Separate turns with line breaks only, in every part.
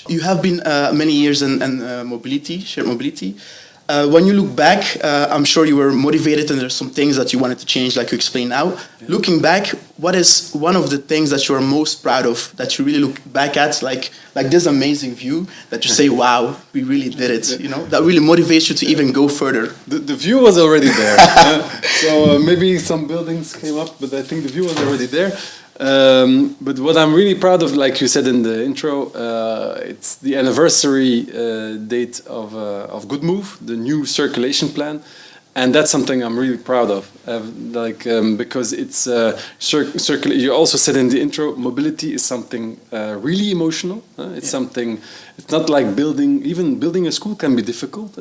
You have been many years in mobility, shared mobility. When you look back, I'm sure you were motivated and there's some things that you wanted to change, like you explained now. Yeah. Looking back, what is one of the things that you're most proud of, that you really look back at, like this amazing view, that you say, wow, we really did it, you know, that really motivates you to even go further?
The view was already there. So maybe some buildings came up, but I think the view was already there. But what I'm really proud of, like you said in the intro, it's the anniversary date of Good Move, the new circulation plan, and that's something I'm really proud of. Because it's you also said in the intro, mobility is something really emotional. It's something. It's not like even building a school can be difficult.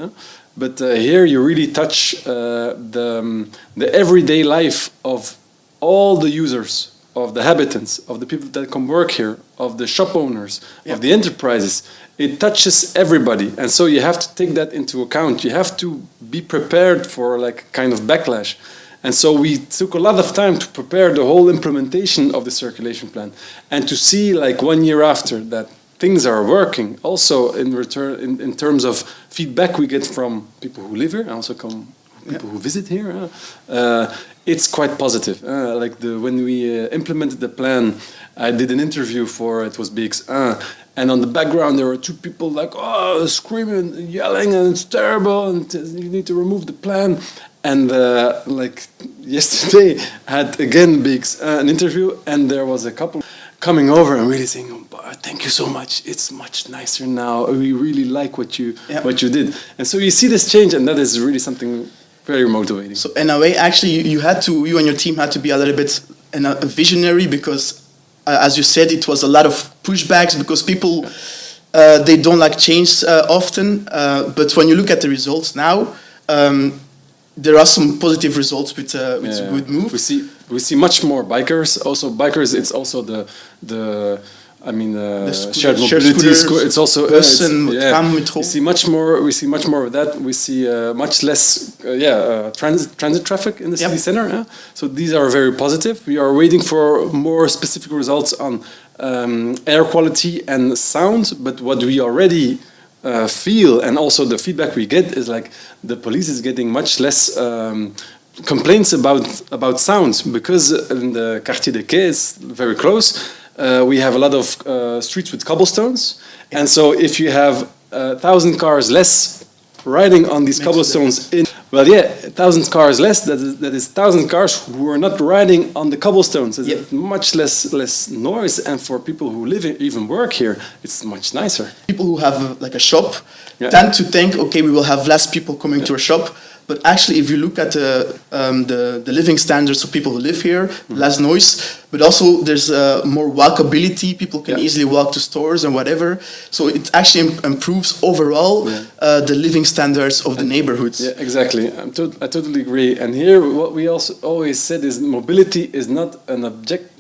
But here you really touch the everyday life of all the users, of the habitants, of the people that come work here, of the shop owners, of the enterprises. It touches everybody, and so you have to take that into account. You have to be prepared for like kind of backlash. And so we took a lot of time to prepare the whole implementation of the circulation plan, and to see like 1 year after that things are working. Also in return, in terms of feedback we get from people who live here, and also people who visit here. It's quite positive. When we implemented the plan, I did an interview for it was BX1, and on the background there were two people like screaming, yelling, and it's terrible, and you need to remove the plan. And like yesterday, I had again BX1 an interview, and there was a couple coming over and really saying, "Oh, Bart, thank you so much. It's much nicer now. We really like what you did." And so you see this change, and that is really something very motivating.
So in a way, actually, you and your team had to be a little bit a visionary, because, as you said, it was a lot of pushbacks because people they don't like change often. But when you look at the results now, there are some positive results with Good Move.
We see much more bikers. Also, bikers. It's also the shared mobility. It's also
bus and tram, metro.
We see much more of that. We see much less transit traffic in the city center. So these are very positive. We are waiting for more specific results on air quality and sound. But what we already feel, and also the feedback we get, is like the police is getting much less complaints about sounds, because in the Quartier des Quais is very close. We have a lot of streets with cobblestones, and so if you have 1,000 cars less riding on these cobblestones, 1,000 cars less. That is 1,000 cars who are not riding on the cobblestones. It's much less noise, and for people who live even work here, it's much nicer.
People who have like a shop tend to think, okay, we will have less people coming to a shop. But actually, if you look at the living standards of people who live here, less noise, but also there's more walkability. People can easily walk to stores and whatever. So it actually improves overall the living standards of the neighborhoods.
Yeah, exactly. I totally agree. And here, what we also always said is mobility is not an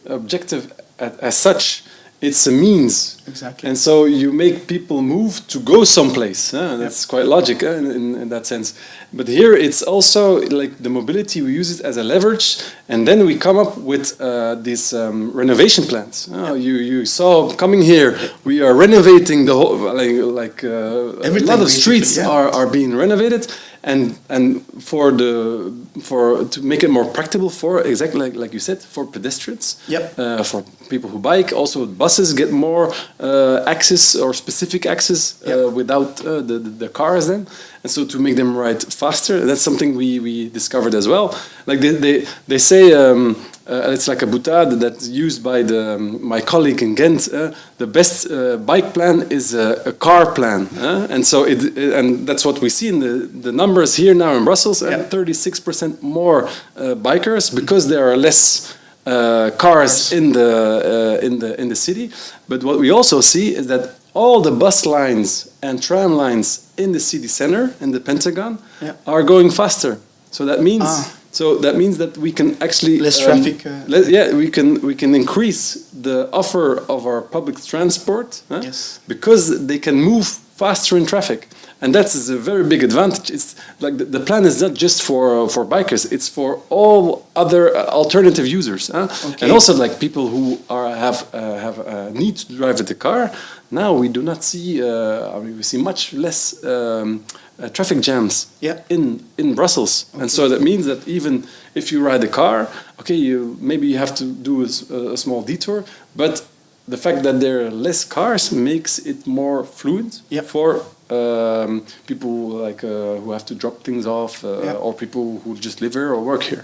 objective as such. It's a means.
Exactly.
And so you make people move to go someplace. That's quite logic in that sense. But here it's also like the mobility, we use it as a leverage, and then we come up with these renovation plans. You saw coming here, we are renovating the whole, a lot of streets are being renovated. And to make it more practical for, exactly like you said, for pedestrians, for people who bike, also buses get more access or specific access without the cars then, and so to make them ride faster. That's something we discovered as well. Like they say it's like a boutade that's used by my colleague in Ghent. The best bike plan is a car plan, and so and that's what we see in the numbers here now in Brussels. 36% more bikers, because there are less cars in the city. But what we also see is that all the bus lines and tram lines in the city center, in the Pentagon, are going faster. So that means that we can actually
less traffic.
We can increase the offer of our public transport because they can move faster in traffic. And that is a very big advantage. It's like the plan is not just for bikers; it's for all other alternative users, and also like people who need to drive with the car, now we do not see. We see much less traffic jams
Yeah.
in Brussels, and so that means that even if you ride a car, okay, maybe you have to do a small detour, but the fact that there are less cars makes it more fluid
Yep.
for people like who have to drop things off,
Yeah.
or people who just live here or work here.